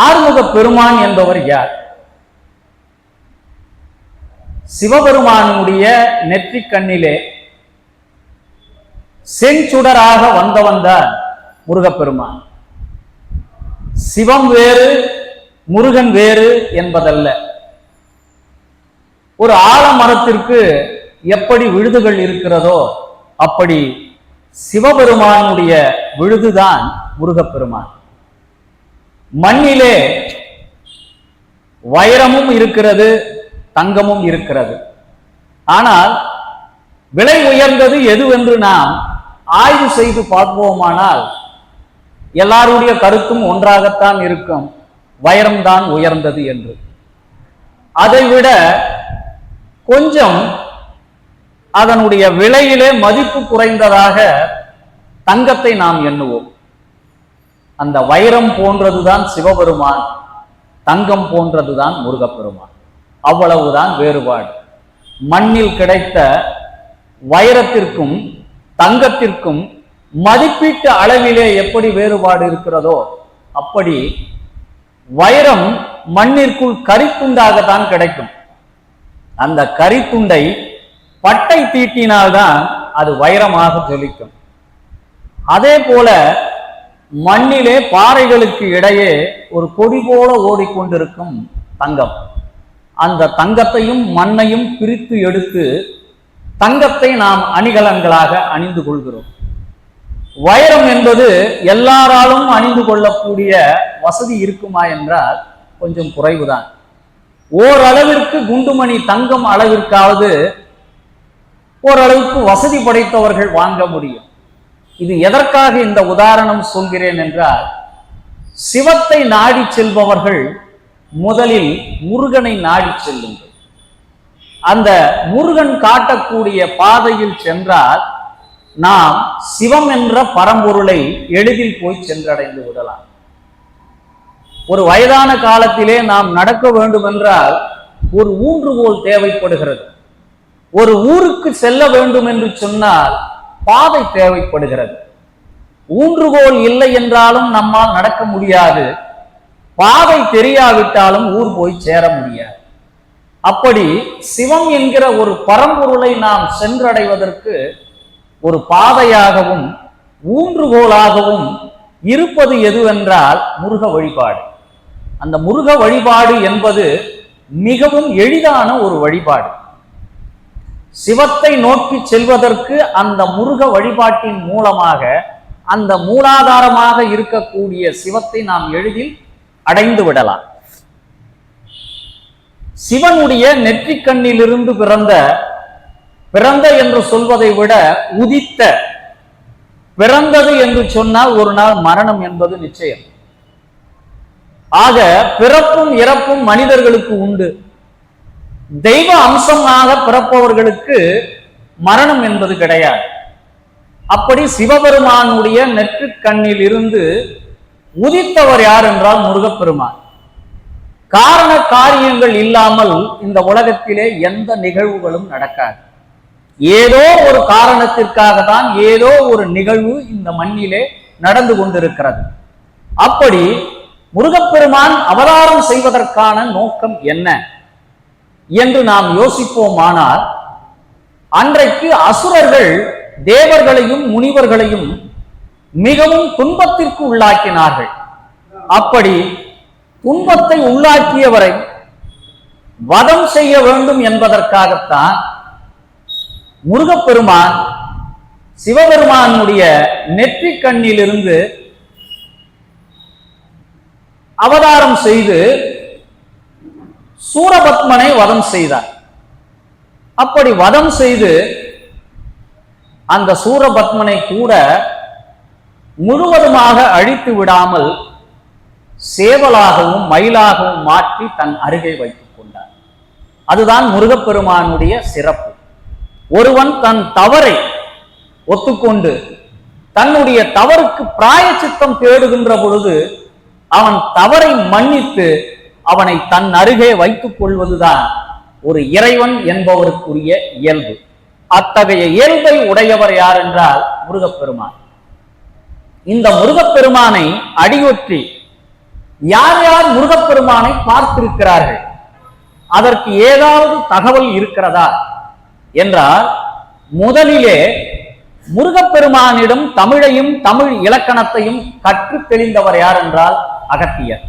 ஆறுமுக பெருமான் என்பவர் யார்? சிவபெருமானுடைய நெற்றிக் கண்ணிலே செஞ்சுடராக வந்தவன் தான் முருகப்பெருமான். சிவம் வேறு முருகன் வேறு என்பதல்ல. ஒரு ஆலமரத்திற்கு எப்படி விழுதுகள் இருக்கிறதோ அப்படி சிவபெருமானுடைய விழுதுதான் முருகப்பெருமான். மண்ணிலே வைரமும் இருக்கிறது, தங்கமும் இருக்கிறது. ஆனால் விலை உயர்ந்தது எதுவென்று நாம் ஆய்வு செய்து பார்ப்போமானால் எல்லாருடைய கருத்தும் ஒன்றாகத்தான் இருக்கும், வைரம்தான் உயர்ந்தது என்று. அதைவிட கொஞ்சம் அதனுடைய விலையிலே மதிப்பு குறைந்ததாக தங்கத்தை நாம் எண்ணுவோம். அந்த வைரம் போன்றதுதான் சிவபெருமான், தங்கம் போன்றதுதான் முருகப்பெருமான். அவ்வளவுதான் வேறுபாடு. மண்ணில் கிடைத்த வைரத்திற்கும் தங்கத்திற்கும் மதிப்பீட்டு அளவிலே எப்படி வேறுபாடு இருக்கிறதோ அப்படி வைரம் மண்ணிற்குள் கரித்துண்டாகத்தான் கிடைக்கும். அந்த கரித்துண்டை பட்டை தீட்டினால்தான் அது வைரமாக ஜொலிக்கும். அதே போல மண்ணிலே பாறைகளுக்கு இடையே ஒரு கொடி போல ஓடிக்கொண்டிருக்கும் தங்கம். அந்த தங்கத்தையும் மண்ணையும் பிரித்து எடுத்து தங்கத்தை நாம் அணிகலன்களாக அணிந்து கொள்கிறோம். வைரம் என்பது எல்லாராலும் அணிந்து கொள்ளக்கூடிய வசதி இருக்குமா என்றால் கொஞ்சம் குறைவுதான். ஓரளவிற்கு குண்டுமணி தங்கம் அளவிற்காவது ஓரளவுக்கு வசதி படைத்தவர்கள் வாங்க முடியும். இது எதற்காக இந்த உதாரணம் சொல்கிறேன் என்றால், சிவத்தை நாடி செல்பவர்கள் முதலில் முருகனை நாடி செல்லுங்கள். அந்த முருகன் காட்டக்கூடிய பாதையில் சென்றால் நாம் சிவம் என்ற பரம்பொருளை எளிதில் போய் சென்றடைந்து விடலாம். ஒரு வயதான காலத்திலே நாம் நடக்க வேண்டும் என்றால் ஒரு ஊன்றுகோல் தேவைப்படுகிறது. ஒரு ஊருக்கு செல்ல வேண்டும் என்று சொன்னால் பாதை தேவைப்படுகிறது. ஊன்றுகோல் இல்லை என்றாலும் நம்மால் நடக்க முடியாது, பாதை தெரியாவிட்டாலும் ஊர் போய் சேர முடியாது. அப்படி சிவம் என்கிற ஒரு பரம்பொருளை நாம் சென்றடைவதற்கு ஒரு பாதையாகவும் ஊன்றுகோலாகவும் இருப்பது எதுவென்றால் முருக வழிபாடு. அந்த முருக வழிபாடு என்பது மிகவும் எளிதான ஒரு வழிபாடு. சிவத்தை நோக்கி செல்வதற்கு அந்த முருக வழிபாட்டின் மூலமாக அந்த மூலாதாரமாக இருக்கக்கூடிய சிவத்தை நாம் எளிதில் அடைந்து விடலாம். சிவனுடைய நெற்றிக் கண்ணிலிருந்து பிறந்த என்று சொல்வதை விட உதித்த, பிறந்தது என்று சொன்னால் ஒரு நாள் மரணம் என்பது நிச்சயம். ஆக பிறப்பும் இறப்பும் மனிதர்களுக்கு உண்டு. தெய்வ அம்சமாக பிறப்பவர்களுக்கு மரணம் என்பது கிடையாது. அப்படி சிவபெருமானுடைய நெற்றிக் கண்ணில் இருந்து உதித்தவர் யார் என்றால் முருகப்பெருமான். காரண காரியங்கள் இல்லாமல் இந்த உலகத்திலே எந்த நிகழ்வுகளும் நடக்காது. ஏதோ ஒரு காரணத்திற்காக தான் ஏதோ ஒரு நிகழ்வு இந்த மண்ணிலே நடந்து கொண்டிருக்கிறது. அப்படி முருகப்பெருமான் அவதாரம் செய்வதற்கான நோக்கம் என்ன என்று நாம் யோசிப்போமானால், அன்றைக்கு அசுரர்கள் தேவர்களையும் முனிவர்களையும் மிகவும் துன்பத்திற்கு உள்ளாக்கினார்கள். அப்படி துன்பத்தை உள்ளாக்கியவரை வதம் செய்ய வேண்டும் என்பதற்காகத்தான் முருகப்பெருமான் சிவபெருமானுடைய நெற்றிக் கண்ணிலிருந்து அவதாரம் செய்து சூரபத்மனை வதம் செய்தார். அப்படி வதம் செய்து அந்த சூரபத்மனை கூட முழுவதுமாக அழித்து விடாமல் சேவலாகவும் மயிலாகவும் மாற்றி தன் அருகே வைத்துக் கொண்டார். அதுதான் முருகப்பெருமானுடைய சிறப்பு. ஒருவன் தன் தவறை ஒத்துக்கொண்டு தன்னுடைய தவறுக்கு பிராயச்சித்தம் தேடுகின்ற பொழுது அவன் தவறை மன்னித்து அவனை தன் அருகே வைத்துக் கொள்வதுதான் ஒரு இறைவன் என்பவருக்குரிய இயல்பு. அத்தகைய இயல்பை உடையவர் யார் என்றால் முருகப்பெருமான். இந்த முருகப்பெருமானை அடியொற்றி யார் யார் முருகப்பெருமானை பார்த்திருக்கிறார்கள், அதற்கு ஏதாவது தகவல் இருக்கிறதா என்றால், முதலிலே முருகப்பெருமானிடம் தமிழையும் தமிழ் இலக்கணத்தையும் கற்று தெளிந்தவர் யார் என்றால் அகத்தியர்.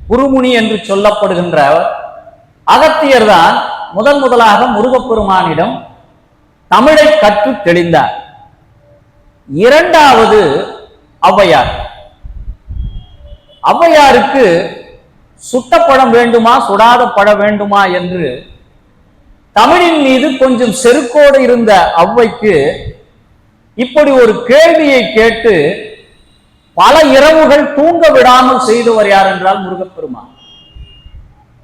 குருமுனி என்று சொல்லப்படுகின்ற அகத்தியர் தான் முதலாக முருகப்பெருமானிடம் தமிழை கற்று தெளிந்தார். இரண்டாவது ஔவையார். ஔவையாருக்கு சுட்ட பழம் வேண்டுமா சுடாத பழம் வேண்டுமா என்று தமிழின் மீது கொஞ்சம் செருக்கோடு இருந்த ஔவைக்கு இப்படி ஒரு கேள்வியை கேட்டு பல இரவுகள் தூங்க விடாமல் செய்தவர் யார் என்றால் முருகப்பெருமான்.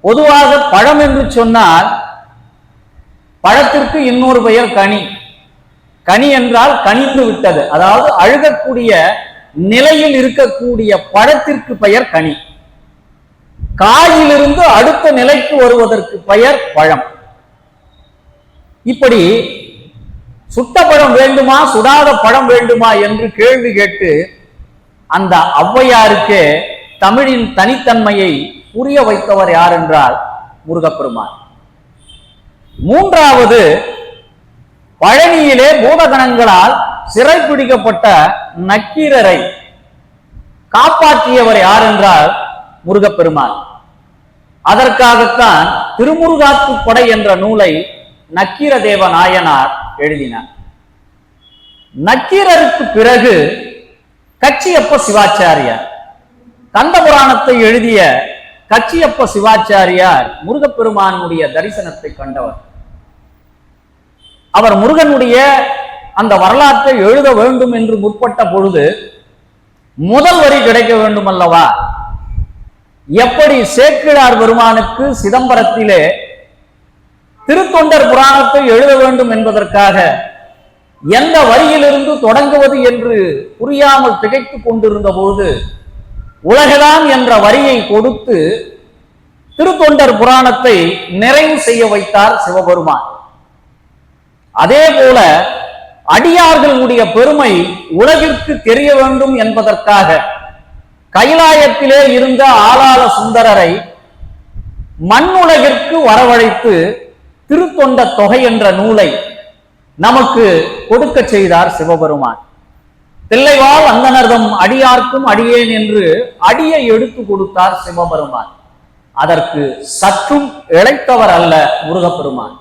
பொதுவாக பழம் என்று சொன்னால் பழத்திற்கு இன்னொரு பெயர் கனி. கனி என்றால் கனிந்து விட்டது, அதாவது அழுகக்கூடிய நிலையில் இருக்கக்கூடிய பழத்திற்கு பெயர் கனி. காயிலிருந்து அடுத்த நிலைக்கு வருவதற்கு பெயர் பழம். இப்படி சுட்ட பழம் வேண்டுமா சுடாத பழம் வேண்டுமா என்று கேள்வி கேட்டு அந்த ஔவையாருக்கே தமிழின் தனித்தன்மையை புரிய வைத்தவர் யார் என்றால் முருகப்பெருமான். மூன்றாவது, பழனியிலே பூதகணங்களால் சிறைப்பிடிக்கப்பட்ட நக்கீரரை காப்பாற்றியவர் யார் என்றால் முருகப்பெருமான். அதற்காகத்தான் திருமுருகாற்றுப்படை என்ற நூலை நக்கீர தேவ நாயனார் எழுதினார். நக்கீரருக்கு பிறகு கச்சியப்ப சிவாச்சாரியார், கந்தபுராணத்தை எழுதிய கச்சியப்ப சிவாச்சாரியார் முருகப்பெருமானுடைய தரிசனத்தை கண்டவர். அவர் முருகனுடைய அந்த வரலாற்றை எழுத வேண்டும் என்று முற்பட்ட பொழுது முதல் வரி கிடைக்க வேண்டும் அல்லவா? எப்படி சேக்கிழார் பெருமானுக்கு சிதம்பரத்திலே திருத்தொண்டர் புராணத்தை எழுத வேண்டும் என்பதற்காக எந்த வரியிலிருந்து தொடங்குவது என்று புரியாமல் திகைத்துக் கொண்டிருந்த போது உலகலாம் என்ற வரியை கொடுத்து திருத்தொண்டர் புராணத்தை நிறைவு செய்ய வைத்தார் சிவபெருமான். அதே போல அடியார்களுடைய பெருமை உலகிற்கு தெரிய வேண்டும் என்பதற்காக கைலாயத்திலே இருந்த ஆளாள சுந்தரரை மண்ணுலகிற்கு வரவழைத்து திருத்தொண்ட தொகை என்ற நூலை நமக்கு கொடுக்க செய்தார் சிவபெருமான். தில்லைவாழ் அந்தனர்தம் அடியார்க்கும் அடியேன் என்று அடியை எடுத்து கொடுத்தார் சிவபெருமான். அதற்கு சற்றும் இழைத்தவர் அல்ல முருகப்பெருமான்.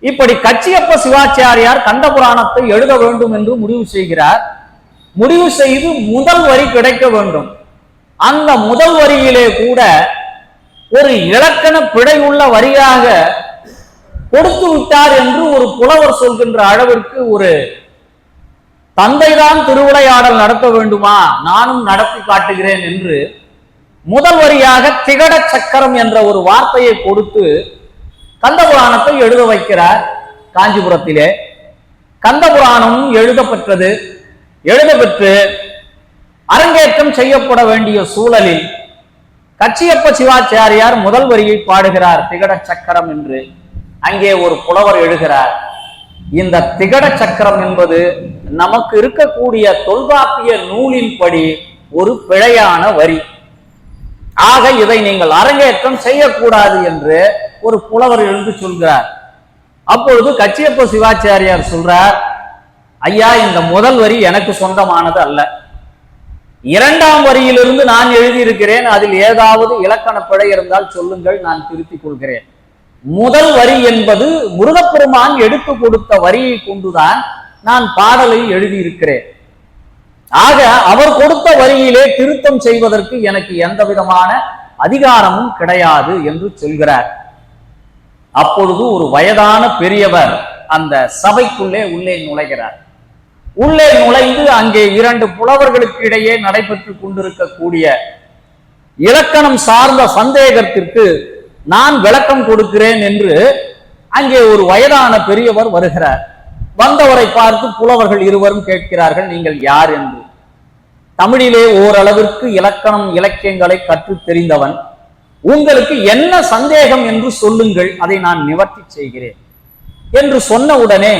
இப்படி கச்சியப்ப சிவாச்சாரியார் கந்தபுராணத்தை எழுத வேண்டும் என்று முடிவு செய்கிறார். முடிவு செய்து முதல் வரி கிடைக்க வேண்டும். அந்த முதல் வரியிலே கூட ஒரு இலக்கண பிழை உள்ள வரியாக கொடுத்து விட்டார் என்று ஒரு புலவர் சொல்கின்ற அளவிற்கு ஒரு தந்தைதான் திருவிளையாடல் நடத்த வேண்டுமா, நானும் நடத்தி காட்டுகிறேன் என்று முதல் வரியாக திகட சக்கரம் என்ற ஒரு வார்த்தையை கொடுத்து கந்தபுராணத்தை எழுத வைக்கிறார் காஞ்சிபுரத்திலே. கந்தபுராணம் எழுதப்பெற்றது. எழுதப்பெற்று அரங்கேற்றம் செய்யப்பட வேண்டிய சூழலில் கச்சியப்ப சிவாச்சாரியார் முதல் வரியை பாடுகிறார் திகட சக்கரம் என்று. அங்கே ஒரு புலவர் எழுகிறார், இந்த திகட சக்கரம் என்பது நமக்கு இருக்கக்கூடிய தொல்காப்பிய நூலின்படி ஒரு பிழையான வரி, ஆக இதை நீங்கள் அரங்கேற்றம் செய்யக்கூடாது என்று ஒரு புலவர் எழுந்து சொல்கிறார். அப்பொழுது கச்சியப்ப சிவாச்சாரியார் சொல்றார், ஐயா, இந்த முதல் வரி எனக்கு சொந்தமானது அல்ல. இரண்டாம் வரியிலிருந்து நான் எழுதியிருக்கிறேன், அதில் ஏதாவது இலக்கண பிழை இருந்தால் சொல்லுங்கள், நான் திருத்திக் கொள்கிறேன். முதல் வரி என்பது முருகப்பெருமான் எடுத்து கொடுத்த வரியை கொண்டுதான் நான் பாடலை எழுதியிருக்கிறேன். ஆக அவர் கொடுத்த வரியிலே திருத்தம் செய்வதற்கு எனக்கு எந்த விதமான அதிகாரமும் கிடையாது என்று சொல்கிறார். அப்பொழுது ஒரு வயதான பெரியவர் அந்த சபைக்குள்ளே உள்ளே நுழைகிறார். உள்ளே நுழைந்து அங்கே இரண்டு புலவர்களுக்கு இடையே நடைபெற்றுக் கொண்டிருக்கக்கூடிய இலக்கணம் சார்ந்த சந்தேகத்திற்கு நான் விளக்கம் கொடுக்கிறேன் என்று அங்கே ஒரு வயதான பெரியவர் வருகிறார். வந்தவரை பார்த்து புலவர்கள் இருவரும் கேட்கிறார்கள், நீங்கள் யார் என்று. தமிழிலே ஓரளவிற்கு இலக்கணம் இலக்கியங்களை கற்றுத் தெரிந்தவன், உங்களுக்கு என்ன சந்தேகம் என்று சொல்லுங்கள், அதை நான் நிவர்த்தி செய்கிறேன் என்று சொன்னவுடனே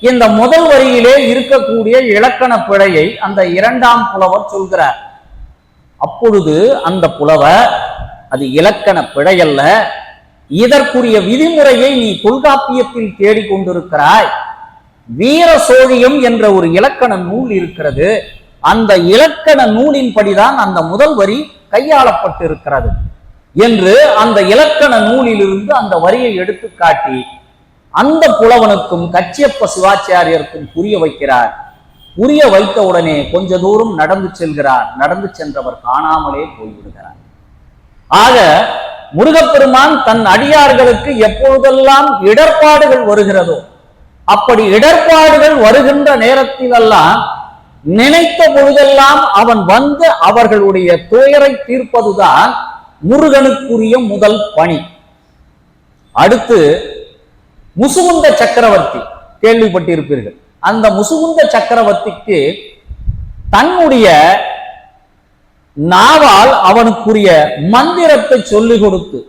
இந்த முதல் வரியிலே இருக்கக்கூடிய இலக்கண பிழையை அந்த இரண்டாம் புலவர் சொல்கிறார். அப்பொழுது அந்த புலவர், அது இலக்கண பிழையல்ல, இதற்குரிய விதிமுறையை நீ தொல்காப்பியத்தில் தேடிக்கொண்டிருக்கிறாய். வீர சோழியம் என்ற ஒரு இலக்கண நூல் இருக்கிறது, அந்த இலக்கண நூலின்படிதான் அந்த முதல் வரி கையாளப்பட்டிருக்கிறது என்று அந்த இலக்கண நூலிலிருந்து அந்த வரியை எடுத்து காட்டி அந்த புலவனுக்கும் கச்சியப்ப சிவாச்சாரியருக்கும் புரிய வைக்கிறார். புரிய வைத்த உடனே கொஞ்ச தூரம் நடந்து செல்கிறார். நடந்து சென்றவர் காணாமலே போய்விடுகிறார். ஆக முருகப்பெருமான் தன் அடியார்களுக்கு எப்பொழுதெல்லாம் இடர்பாடுகள் வருகிறதோ, அப்படி இடர்பாடுகள் வருகின்ற நேரத்திலெல்லாம் நினைத்த பொழுதெல்லாம் அவன் வந்து அவர்களுடைய துயரை தீர்ப்பதுதான் முருகனுக்குரிய முதல் பணி. அடுத்து முசுகுந்த சக்கரவர்த்தி கேள்விப்பட்டிருப்பீர்கள். அந்த முசுகுந்த சக்கரவர்த்திக்கு தன்னுடைய நாவால் அவனுக்குரிய மந்திரத்தை சொல்லிக் கொடுத்து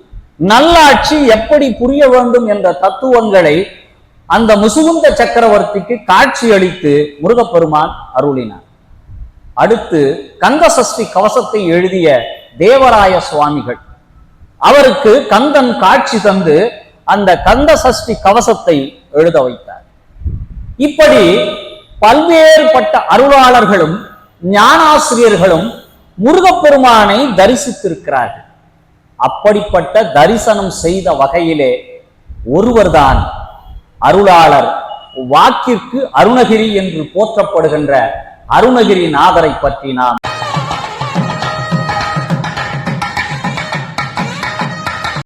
நல்லாட்சி எப்படி புரிய வேண்டும் என்ற தத்துவங்களை அந்த முசுகுந்த சக்கரவர்த்திக்கு காட்சி அளித்து முருகப்பெருமான் அருளினார். அடுத்து கந்த சஷ்டி கவசத்தை எழுதிய தேவராய சுவாமிகள், அவருக்கு கந்தன் காட்சி தந்து அந்த கந்த சஷ்டி கவசத்தை எழுத வைத்தார். இப்படி பல்வேறுபட்ட அருளாளர்களும் ஞானாசிரியர்களும் முருகப்பெருமானை தரிசித்திருக்கிறார்கள். அப்படிப்பட்ட தரிசனம் செய்த வகையிலே ஒருவர்தான் அருளாளர், வாக்கிற்கு அருணகிரி என்று போற்றப்படுகின்ற அருணகிரி நாதரை பற்றி நாம்